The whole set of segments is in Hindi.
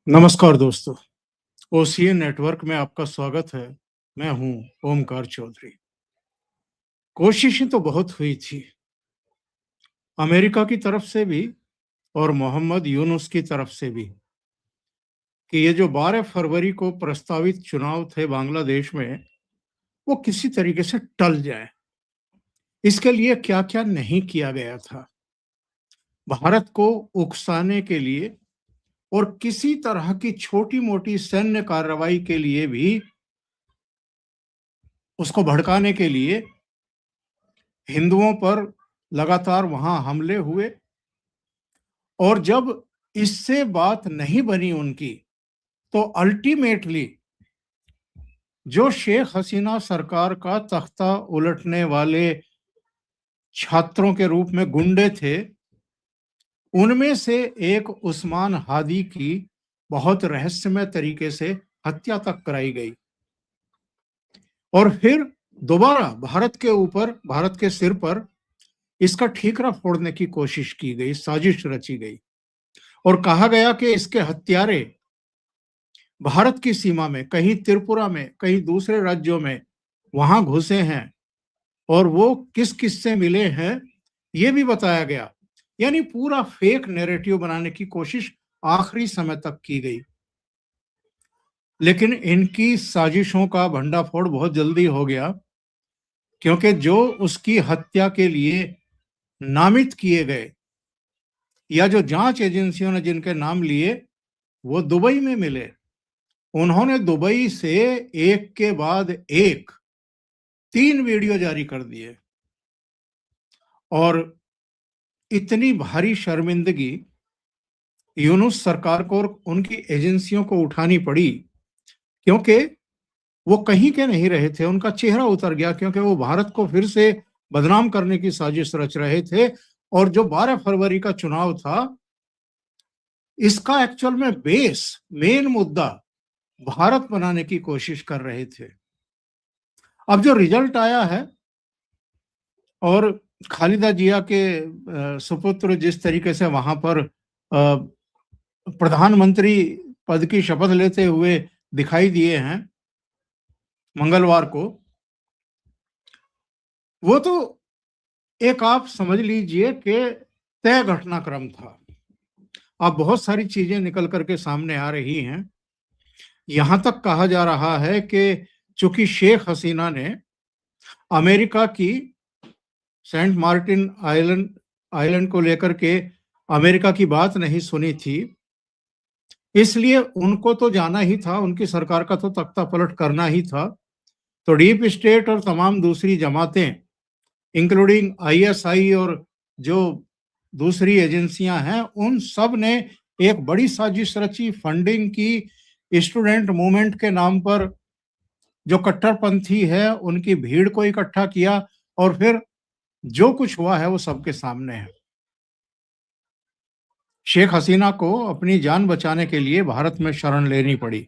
नमस्कार दोस्तों। ओसीए नेटवर्क में आपका स्वागत है। मैं हूं ओमकार चौधरी। कोशिशें तो बहुत हुई थी, अमेरिका की तरफ से भी और मोहम्मद यूनुस की तरफ से भी, कि ये जो 12 फरवरी को प्रस्तावित चुनाव थे बांग्लादेश में, वो किसी तरीके से टल जाए। इसके लिए क्या क्या नहीं किया गया था, भारत को उकसाने के लिए और किसी तरह की छोटी मोटी सैन्य कार्रवाई के लिए भी, उसको भड़काने के लिए हिंदुओं पर लगातार वहां हमले हुए। और जब इससे बात नहीं बनी उनकी, तो अल्टीमेटली जो शेख हसीना सरकार का तख्ता उलटने वाले छात्रों के रूप में गुंडे थे, उनमें से एक उस्मान हादी की बहुत रहस्यमय तरीके से हत्या तक कराई गई। और फिर दोबारा भारत के सिर पर इसका ठीकरा फोड़ने की कोशिश की गई, साजिश रची गई और कहा गया कि इसके हत्यारे भारत की सीमा में, कहीं त्रिपुरा में, कहीं दूसरे राज्यों में वहां घुसे हैं और वो किस किस से मिले हैं, ये भी बताया गया। यानी पूरा फेक नैरेटिव बनाने की कोशिश आखिरी समय तक की गई। लेकिन इनकी साजिशों का भंडाफोड़ बहुत जल्दी हो गया, क्योंकि जो उसकी हत्या के लिए नामित किए गए या जो जांच एजेंसियों ने जिनके नाम लिए, वो दुबई में मिले। उन्होंने दुबई से एक के बाद एक 3 वीडियो जारी कर दिए और इतनी भारी शर्मिंदगी यूनुस सरकार को और उनकी एजेंसियों को उठानी पड़ी, क्योंकि वो कहीं के नहीं रहे थे। उनका चेहरा उतर गया, क्योंकि वो भारत को फिर से बदनाम करने की साजिश रच रहे थे। और जो 12 फरवरी का चुनाव था, इसका एक्चुअल में मेन मुद्दा भारत बनाने की कोशिश कर रहे थे। अब जो रिजल्ट आया है और खालिदा जिया के सुपुत्र जिस तरीके से वहां पर प्रधानमंत्री पद की शपथ लेते हुए दिखाई दिए हैं मंगलवार को, वो तो एक आप समझ लीजिए कि तय घटनाक्रम था। अब बहुत सारी चीजें निकल करके सामने आ रही हैं। यहां तक कहा जा रहा है कि चूंकि शेख हसीना ने अमेरिका की सेंट मार्टिन आइलैंड को लेकर के अमेरिका की बात नहीं सुनी थी, इसलिए उनको तो जाना ही था, उनकी सरकार का तो तख्ता पलट करना ही था। तो डीप स्टेट और तमाम दूसरी जमातें, इंक्लूडिंग आईएसआई और जो दूसरी एजेंसियां हैं, उन सब ने एक बड़ी साजिश रची, फंडिंग की। स्टूडेंट मूवमेंट के नाम पर जो कट्टरपंथी है, उनकी भीड़ को इकट्ठा किया और फिर जो कुछ हुआ है वो सबके सामने है। शेख हसीना को अपनी जान बचाने के लिए भारत में शरण लेनी पड़ी।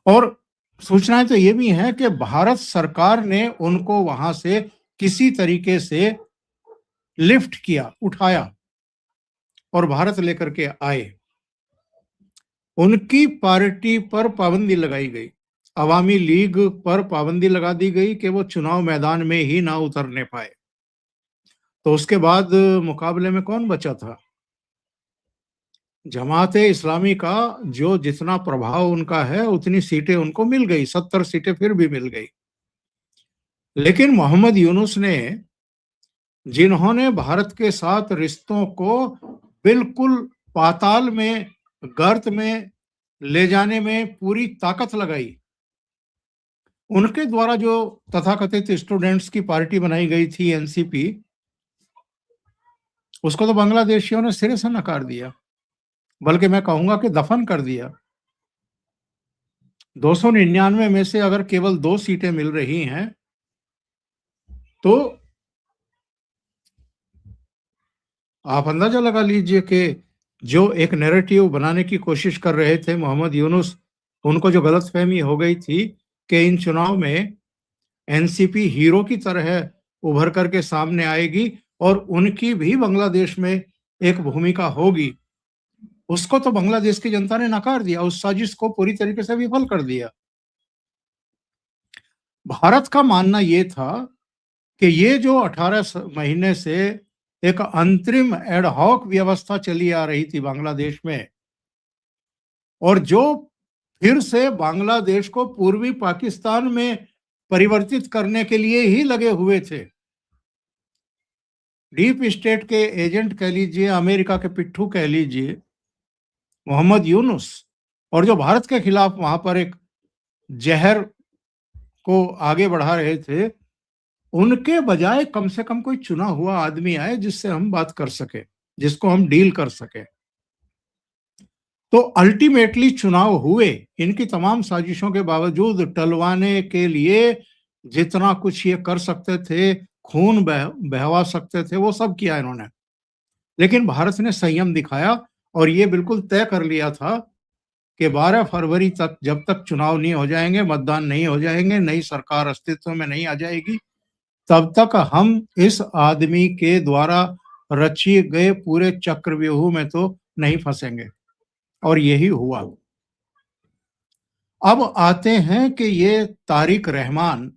और सूचनाएं तो ये भी हैं कि भारत सरकार ने उनको वहां से किसी तरीके से लिफ्ट किया, उठाया और भारत लेकर के आए। उनकी पार्टी पर पाबंदी लगाई गई, अवामी लीग पर पाबंदी लगा दी गई कि वो चुनाव मैदान में ही ना उतरने पाए। तो उसके बाद मुकाबले में कौन बचा था? जमाते इस्लामी का जो जितना प्रभाव उनका है, उतनी सीटें उनको मिल गई, 70 सीटें फिर भी मिल गई। लेकिन मोहम्मद यूनुस ने, जिन्होंने भारत के साथ रिश्तों को बिल्कुल पाताल में, गर्त में ले जाने में पूरी ताकत लगाई, उनके द्वारा जो तथाकथित स्टूडेंट्स की पार्टी बनाई गई थी एनसीपी, उसको तो बांग्लादेशियों ने सिरे से नकार दिया, बल्कि मैं कहूंगा कि दफन कर दिया। 299 में से अगर केवल 2 सीटें मिल रही हैं, तो आप अंदाजा लगा लीजिए कि जो एक नैरेटिव बनाने की कोशिश कर रहे थे मोहम्मद यूनुस, उनको जो गलतफहमी हो गई थी कि इन चुनाव में एनसीपी हीरो की तरह उभर करके सामने आएगी और उनकी भी बांग्लादेश में एक भूमिका होगी, उसको तो बांग्लादेश की जनता ने नकार दिया, उस साजिश को पूरी तरीके से विफल कर दिया। भारत का मानना ये था कि ये जो 18 महीने से एक अंतरिम एड हॉक व्यवस्था चली आ रही थी बांग्लादेश में, और जो फिर से बांग्लादेश को पूर्वी पाकिस्तान में परिवर्तित करने के लिए ही लगे हुए थे। डीप स्टेट के एजेंट कह लीजिए, अमेरिका के पिट्ठू कह लीजिए, मोहम्मद यूनुस, और जो भारत के खिलाफ वहां पर एक जहर को आगे बढ़ा रहे थे, उनके बजाय कम से कम कोई चुना हुआ आदमी आए जिससे हम बात कर सके, जिसको हम डील कर सके। तो अल्टीमेटली चुनाव हुए। इनकी तमाम साजिशों के बावजूद टलवाने के लिए जितना कुछ ये कर सकते थे, खून बहवा सकते थे, वो सब किया इन्होंने। लेकिन भारत ने संयम दिखाया और ये बिल्कुल तय कर लिया था कि 12 फरवरी तक, जब तक चुनाव नहीं हो जाएंगे, मतदान नहीं हो जाएंगे, नई सरकार अस्तित्व में नहीं आ जाएगी, तब तक हम इस आदमी के द्वारा रचे गए पूरे चक्रव्यूह में तो नहीं फंसेंगे। और यही हुआ। अब आते हैं कि ये तारिक रहमान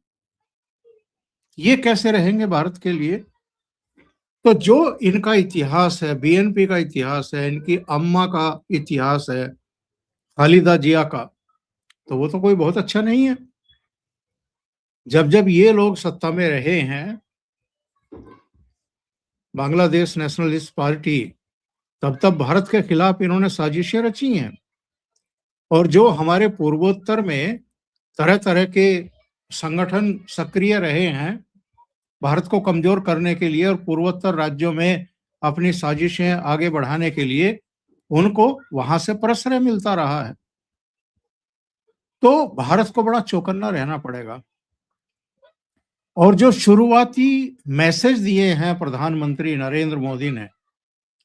ये कैसे रहेंगे भारत के लिए। तो जो इनका इतिहास है, बीएनपी का इतिहास है, इनकी अम्मा का इतिहास है, खालिदा जिया का, तो वो तो कोई बहुत अच्छा नहीं है। जब जब ये लोग सत्ता में रहे हैं, बांग्लादेश नेशनलिस्ट पार्टी, तब तब भारत के खिलाफ इन्होंने साजिशें रची हैं। और जो हमारे पूर्वोत्तर में तरह तरह के संगठन सक्रिय रहे हैं भारत को कमजोर करने के लिए और पूर्वोत्तर राज्यों में अपनी साजिशें आगे बढ़ाने के लिए, उनको वहां से प्रश्रय मिलता रहा है। तो भारत को बड़ा चौकन्ना रहना पड़ेगा। और जो शुरुआती मैसेज दिए हैं प्रधानमंत्री नरेंद्र मोदी ने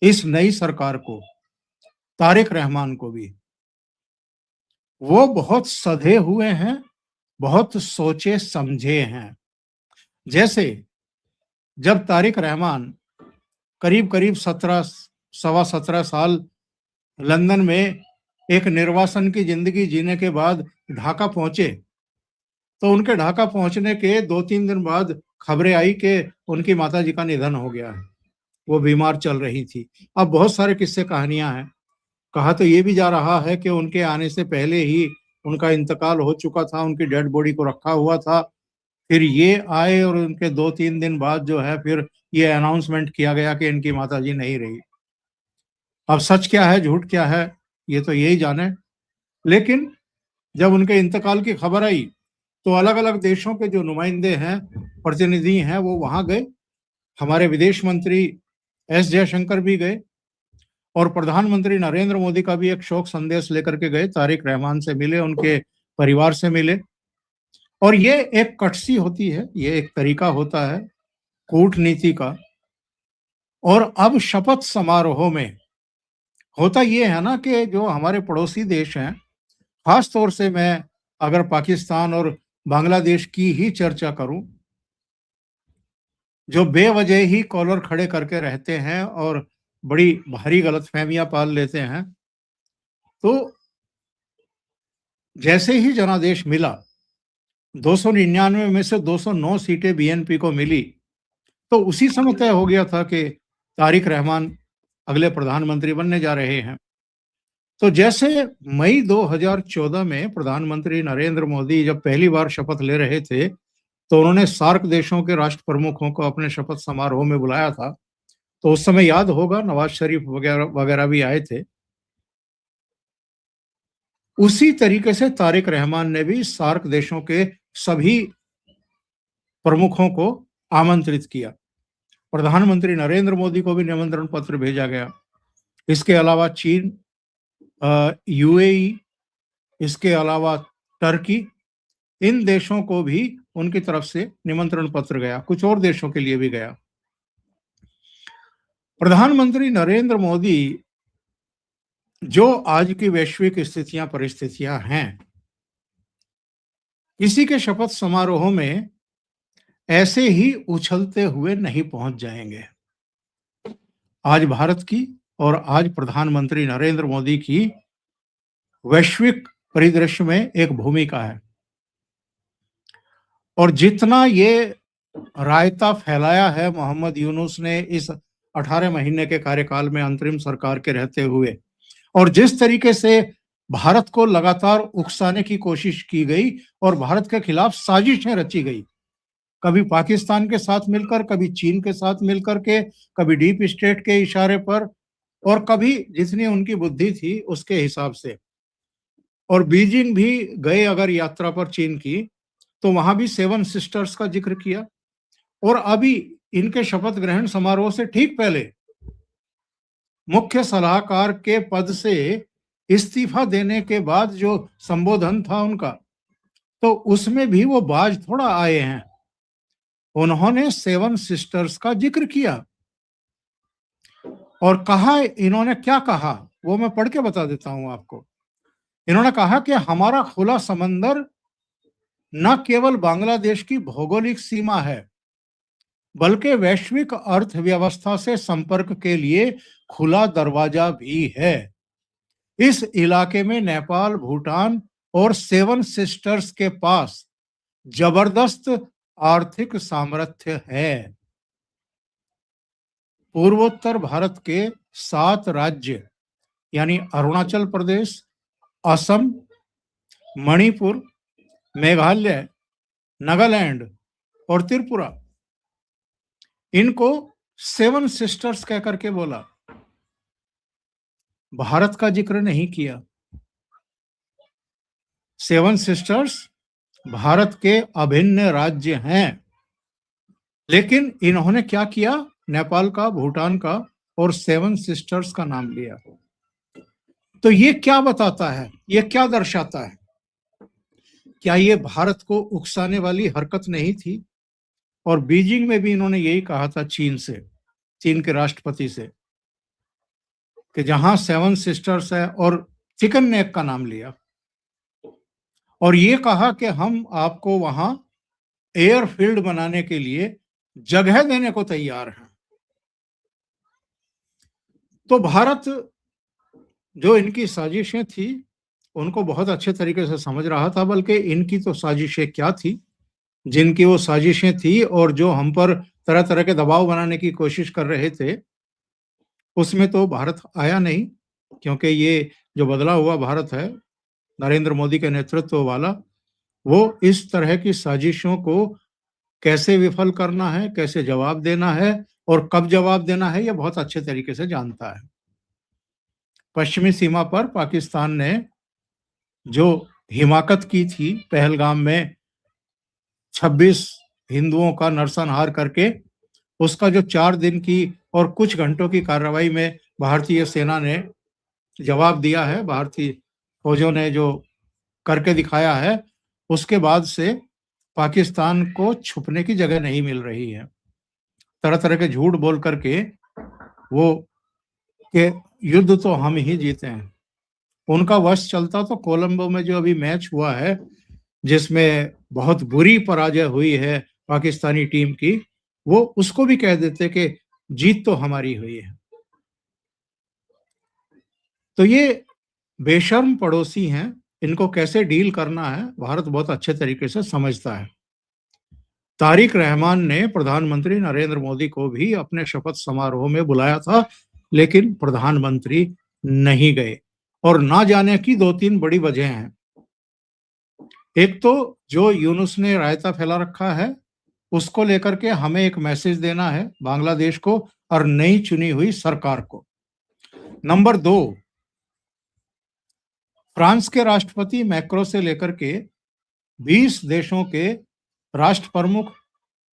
इस नई सरकार को, तारिक रहमान को भी, वो बहुत सधे हुए हैं, बहुत सोचे समझे हैं। जैसे जब तारिक रहमान करीब करीब 17 साल लंदन में एक निर्वासन की जिंदगी जीने के बाद ढाका पहुंचे, तो उनके ढाका पहुंचने के 2-3 दिन बाद खबरें आई कि उनकी माताजी का निधन हो गया है, वो बीमार चल रही थी। अब बहुत सारे किस्से कहानियां हैं। कहा तो ये भी जा रहा है कि उनके आने से पहले ही उनका इंतकाल हो चुका था, उनकी डेड बॉडी को रखा हुआ था, फिर ये आए और उनके 2-3 दिन बाद जो है फिर ये अनाउंसमेंट किया गया कि इनकी माताजी नहीं रही। अब सच क्या है, झूठ क्या है, ये तो यही जाने। लेकिन जब उनके इंतकाल की खबर आई तो अलग अलग देशों के जो नुमाइंदे हैं, प्रतिनिधि हैं, वो वहां गए। हमारे विदेश मंत्री एस जयशंकर भी गए और प्रधानमंत्री नरेंद्र मोदी का भी एक शोक संदेश लेकर के गए, तारिक रहमान से मिले, उनके परिवार से मिले। और ये एक कटसी होती है, ये एक तरीका होता है कूटनीति का। और अब शपथ समारोह में होता ये है ना कि जो हमारे पड़ोसी देश हैं, खास तौर से मैं अगर पाकिस्तान और बांग्लादेश की ही चर्चा करूं, जो बेवजह ही कॉलर खड़े करके रहते हैं और बड़ी भारी गलतफहमियां पाल लेते हैं, तो जैसे ही जनादेश मिला, 299 में से 209 सीटें बीएनपी को मिली, तो उसी समय तय हो गया था कि तारिक रहमान अगले प्रधानमंत्री बनने जा रहे हैं। तो जैसे मई 2014 में प्रधानमंत्री नरेंद्र मोदी जब पहली बार शपथ ले रहे थे, तो उन्होंने सार्क देशों के राष्ट्र प्रमुखों को अपने शपथ समारोह में बुलाया था। तो उस समय याद होगा नवाज शरीफ वगैरह वगैरह भी आए थे। उसी तरीके से तारिक रहमान ने भी सार्क देशों के सभी प्रमुखों को आमंत्रित किया। प्रधानमंत्री नरेंद्र मोदी को भी निमंत्रण पत्र भेजा गया। इसके अलावा चीन, यूएई, इसके अलावा टर्की, इन देशों को भी उनकी तरफ से निमंत्रण पत्र गया, कुछ और देशों के लिए भी गया। प्रधानमंत्री नरेंद्र मोदी जो आज की वैश्विक स्थितियां परिस्थितियां हैं, इसी के शपथ समारोह में ऐसे ही उछलते हुए नहीं पहुंच जाएंगे। आज भारत की और आज प्रधानमंत्री नरेंद्र मोदी की वैश्विक परिदृश्य में एक भूमिका है। और जितना ये रायता फैलाया है मोहम्मद यूनुस ने इस 18 महीने के कार्यकाल में अंतरिम सरकार के रहते हुए, और जिस तरीके से भारत को लगातार उकसाने की कोशिश की गई और भारत के खिलाफ साजिशें रची गई, कभी पाकिस्तान के साथ मिलकर, कभी चीन के साथ मिलकर के, कभी डीप स्टेट के इशारे पर, और कभी जितनी उनकी बुद्धि थी उसके हिसाब से। और बीजिंग भी गए अगर यात्रा पर चीन की, तो वहां भी 7 सिस्टर्स का जिक्र किया। और अभी इनके शपथ ग्रहण समारोह से ठीक पहले मुख्य सलाहकार के पद से इस्तीफा देने के बाद जो संबोधन था उनका, तो उसमें भी वो बाज थोड़ा आए हैं। उन्होंने 7 सिस्टर्स का जिक्र किया और कहा, इन्होंने क्या कहा वो मैं पढ़ के बता देता हूं आपको। इन्होंने कहा कि हमारा खुला समंदर न केवल बांग्लादेश की भौगोलिक सीमा है, बल्कि वैश्विक अर्थव्यवस्था से संपर्क के लिए खुला दरवाजा भी है। इस इलाके में नेपाल, भूटान और 7 सिस्टर्स के पास जबरदस्त आर्थिक सामर्थ्य है। पूर्वोत्तर भारत के 7 राज्य यानी अरुणाचल प्रदेश, असम, मणिपुर, मेघालय, नागालैंड और त्रिपुरा, इनको 7 सिस्टर्स कह करके बोला, भारत का जिक्र नहीं किया। 7 सिस्टर्स भारत के अभिन्न राज्य हैं, लेकिन इन्होंने क्या किया, नेपाल का, भूटान का और 7 सिस्टर्स का नाम लिया। तो ये क्या बताता है, ये क्या दर्शाता है? क्या ये भारत को उकसाने वाली हरकत नहीं थी? और बीजिंग में भी इन्होंने यही कहा था चीन से, चीन के राष्ट्रपति से, कि जहां 7 सिस्टर्स है, और चिकन नेक का नाम लिया और ये कहा कि हम आपको वहां एयरफील्ड बनाने के लिए जगह देने को तैयार हैं। तो भारत जो इनकी साजिशें थी उनको बहुत अच्छे तरीके से समझ रहा था, बल्कि इनकी तो साजिशें क्या थी, जिनकी वो साजिशें थी और जो हम पर तरह तरह के दबाव बनाने की कोशिश कर रहे थे, उसमें तो भारत आया नहीं। क्योंकि ये जो बदला हुआ भारत है नरेंद्र मोदी के नेतृत्व वाला, वो इस तरह की साजिशों को कैसे विफल करना है, कैसे जवाब देना है और कब जवाब देना है, ये बहुत अच्छे तरीके से जानता है। पश्चिमी सीमा पर पाकिस्तान ने जो हिमाकत की थी पहलगाम में 26 हिंदुओं का नरसंहार करके, उसका जो 4 दिन की और कुछ घंटों की कार्रवाई में भारतीय सेना ने जवाब दिया है, भारतीय फौजों ने जो करके दिखाया है, उसके बाद से पाकिस्तान को छुपने की जगह नहीं मिल रही है। तरह तरह के झूठ बोल करके वो कि युद्ध तो हम ही जीते हैं, उनका वश चलता तो कोलंबो में जो अभी मैच हुआ है, जिसमें बहुत बुरी पराजय हुई है पाकिस्तानी टीम की, वो उसको भी कह देते कि जीत तो हमारी हुई है। तो ये बेशर्म पड़ोसी हैं, इनको कैसे डील करना है भारत बहुत अच्छे तरीके से समझता है। तारिक रहमान ने प्रधानमंत्री नरेंद्र मोदी को भी अपने शपथ समारोह में बुलाया था, लेकिन प्रधानमंत्री नहीं गए, और ना जाने की 2-3 बड़ी वजह हैं। एक तो जो यूनुस ने रायता फैला रखा है, उसको लेकर के हमें एक मैसेज देना है बांग्लादेश को और नई चुनी हुई सरकार को। नंबर 2, फ्रांस के राष्ट्रपति मैक्रो से लेकर के 20 देशों के राष्ट्र प्रमुख,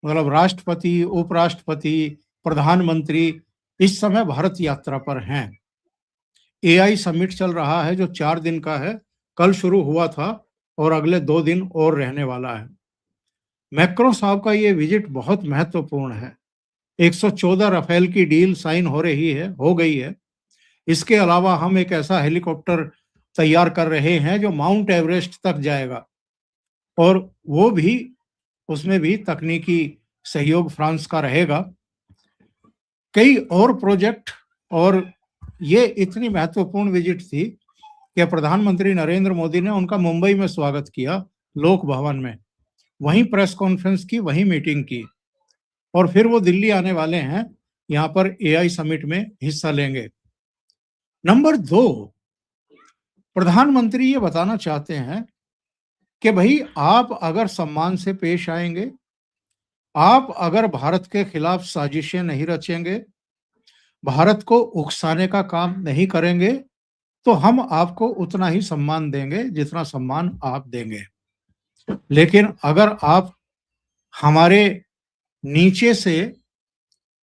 मतलब राष्ट्रपति, उपराष्ट्रपति, प्रधानमंत्री इस समय भारत यात्रा पर हैं। एआई समिट चल रहा है जो 4 दिन का है, कल शुरू हुआ था और अगले 2 दिन और रहने वाला है। मैक्रो साहब का ये विजिट बहुत महत्वपूर्ण है। 114 राफेल की डील साइन हो गई है। इसके अलावा हम एक ऐसा हेलीकॉप्टर तैयार कर रहे हैं जो माउंट एवरेस्ट तक जाएगा, और वो भी, उसमें भी तकनीकी सहयोग फ्रांस का रहेगा। कई और प्रोजेक्ट और ये इतनी महत्वपूर्ण विजिट थी कि प्रधानमंत्री नरेंद्र मोदी ने उनका मुंबई में स्वागत किया, लोक भवन में। वहीं प्रेस कॉन्फ्रेंस की, वहीं मीटिंग की, और फिर वो दिल्ली आने वाले हैं, यहाँ पर एआई समिट में हिस्सा लेंगे। नंबर 2, प्रधानमंत्री ये बताना चाहते हैं कि भाई आप अगर सम्मान से पेश आएंगे, आप अगर भारत के खिलाफ साजिशें नहीं रचेंगे, भारत को उकसाने का काम नहीं करेंगे, तो हम आपको उतना ही सम्मान देंगे जितना सम्मान आप देंगे। लेकिन अगर आप हमारे नीचे से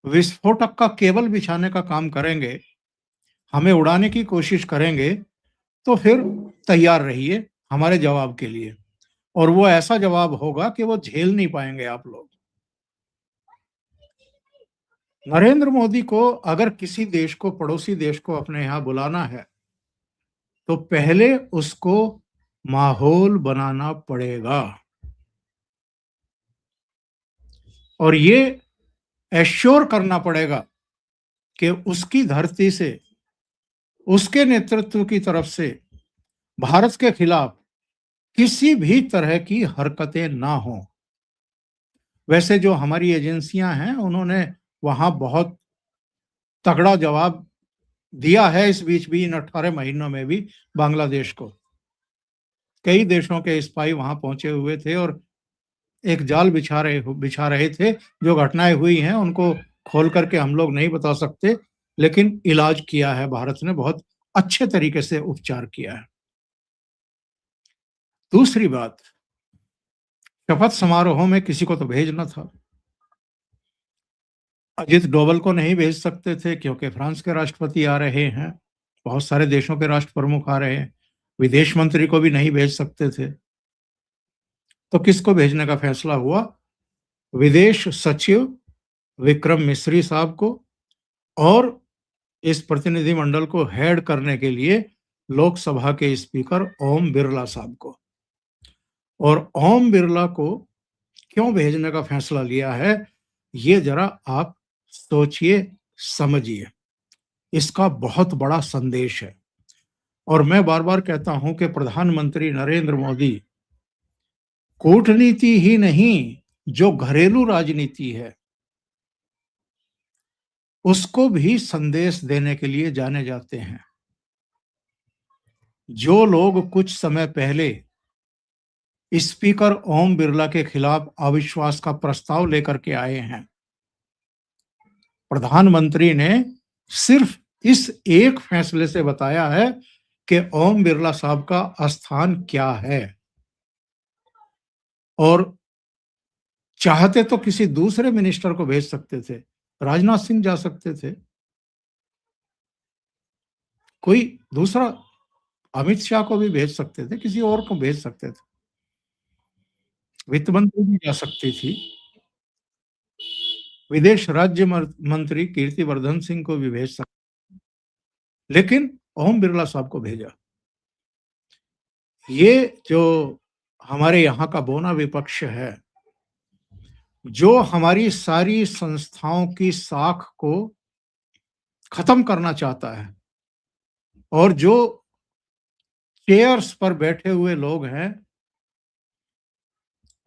विस्फोटक का केबल बिछाने का काम करेंगे, हमें उड़ाने की कोशिश करेंगे, तो फिर तैयार रहिए हमारे जवाब के लिए, और वो ऐसा जवाब होगा कि वो झेल नहीं पाएंगे आप लोग। नरेंद्र मोदी को अगर किसी देश को, पड़ोसी देश को अपने यहाँ बुलाना है, तो पहले उसको माहौल बनाना पड़ेगा, और ये एश्योर करना पड़ेगा कि उसकी धरती से, उसके नेतृत्व की तरफ से भारत के खिलाफ किसी भी तरह की हरकतें ना हो। वैसे जो हमारी एजेंसियां हैं, उन्होंने वहां बहुत तगड़ा जवाब दिया है इस बीच भी, इन 18 महीनों में भी बांग्लादेश को। कई देशों के स्पाई वहां पहुंचे हुए थे और एक जाल बिछा रहे थे। जो घटनाएं हुई हैं उनको खोल करके हम लोग नहीं बता सकते, लेकिन इलाज किया है भारत ने, बहुत अच्छे तरीके से उपचार किया है। दूसरी बात, शपथ समारोह में किसी को तो भेजना था। अजित डोभाल को नहीं भेज सकते थे क्योंकि फ्रांस के राष्ट्रपति आ रहे हैं, बहुत सारे देशों के राष्ट्र प्रमुख आ रहे हैं। विदेश मंत्री को भी नहीं भेज सकते थे, तो किसको भेजने का फैसला हुआ? विदेश सचिव विक्रम मिस्री साहब को, और इस प्रतिनिधिमंडल को हेड करने के लिए लोकसभा के स्पीकर ओम बिरला साहब को। और ओम बिरला को क्यों भेजने का फैसला लिया है, ये जरा आप सोचिए, समझिए। इसका बहुत बड़ा संदेश है। और मैं बार बार कहता हूं कि प्रधानमंत्री नरेंद्र मोदी कूटनीति ही नहीं, जो घरेलू राजनीति है उसको भी संदेश देने के लिए जाने जाते हैं। जो लोग कुछ समय पहले स्पीकर ओम बिरला के खिलाफ अविश्वास का प्रस्ताव लेकर के आए हैं, प्रधानमंत्री ने सिर्फ इस एक फैसले से बताया है कि ओम बिरला साहब का स्थान क्या है, और चाहते तो किसी दूसरे मिनिस्टर को भेज सकते थे, राजनाथ सिंह जा सकते थे, कोई दूसरा, अमित शाह को भी भेज सकते थे, किसी और को भेज सकते थे, वित्त मंत्री भी जा सकती थी, विदेश राज्य मंत्री कीर्तिवर्धन सिंह को भी भेज सकते, लेकिन ओम बिरला साहब को भेजा। ये जो हमारे यहाँ का बोना विपक्ष है, जो हमारी सारी संस्थाओं की साख को खत्म करना चाहता है, और जो चेयर्स पर बैठे हुए लोग हैं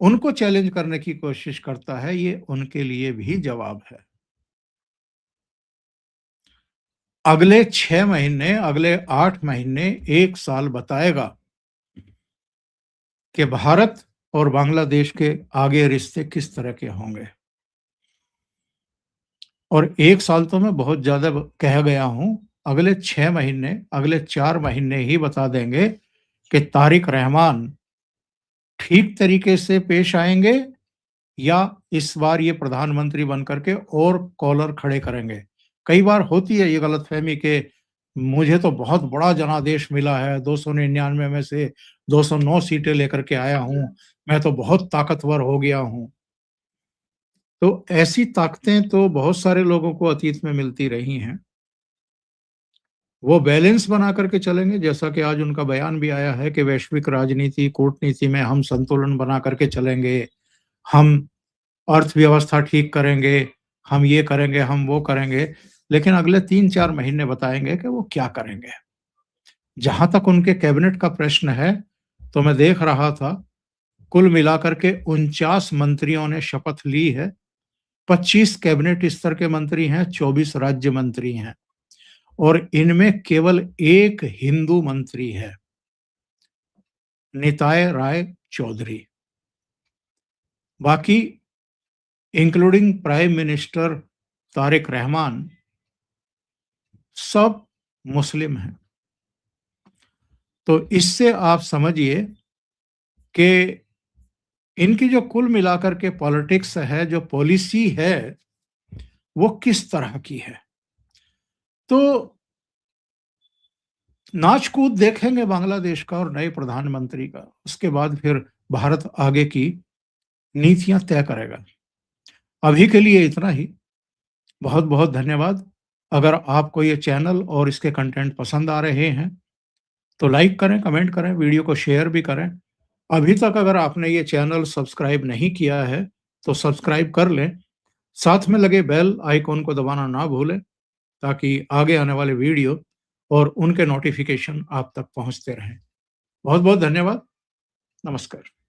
उनको चैलेंज करने की कोशिश करता है, ये उनके लिए भी जवाब है। अगले 6 महीने, अगले 8 महीने, 1 साल बताएगा कि भारत और बांग्लादेश के आगे रिश्ते किस तरह के होंगे। और 1 साल तो मैं बहुत ज्यादा कह गया हूं, अगले 6 महीने, अगले 4 महीने ही बता देंगे कि तारिक रहमान ठीक तरीके से पेश आएंगे या इस बार ये प्रधानमंत्री बनकर के और कॉलर खड़े करेंगे। कई बार होती है ये गलतफहमी कि मुझे तो बहुत बड़ा जनादेश मिला है, 299 में से 209 सीटें लेकर के आया हूं, मैं तो बहुत ताकतवर हो गया हूं। तो ऐसी ताकतें तो बहुत सारे लोगों को अतीत में मिलती रही हैं। वो बैलेंस बना करके चलेंगे, जैसा कि आज उनका बयान भी आया है कि वैश्विक राजनीति, कूटनीति में हम संतुलन बना करके चलेंगे, हम अर्थव्यवस्था ठीक करेंगे, हम ये करेंगे, हम वो करेंगे। लेकिन अगले 3-4 महीने बताएंगे कि वो क्या करेंगे। जहां तक उनके कैबिनेट का प्रश्न है, तो मैं देख रहा था, कुल मिलाकर के 49 मंत्रियों ने शपथ ली है। 25 कैबिनेट स्तर के मंत्री हैं, 24 राज्य मंत्री हैं और इनमें केवल एक हिंदू मंत्री है, निताय राय चौधरी। बाकी including prime minister Tariq Rahman सब मुस्लिम हैं। तो इससे आप समझिए कि इनकी जो कुल मिलाकर के पॉलिटिक्स है, जो पॉलिसी है, वो किस तरह की है। तो नाच कूद देखेंगे बांग्लादेश का और नए प्रधानमंत्री का, उसके बाद फिर भारत आगे की नीतियां तय करेगा। अभी के लिए इतना ही। बहुत बहुत धन्यवाद। अगर आपको ये चैनल और इसके कंटेंट पसंद आ रहे हैं तो लाइक करें, कमेंट करें, वीडियो को शेयर भी करें। अभी तक अगर आपने ये चैनल सब्सक्राइब नहीं किया है तो सब्सक्राइब कर लें। साथ में लगे बेल आइकॉन को दबाना ना भूलें ताकि आगे आने वाले वीडियो और उनके नोटिफिकेशन आप तक पहुंचते रहें। बहुत बहुत धन्यवाद। नमस्कार।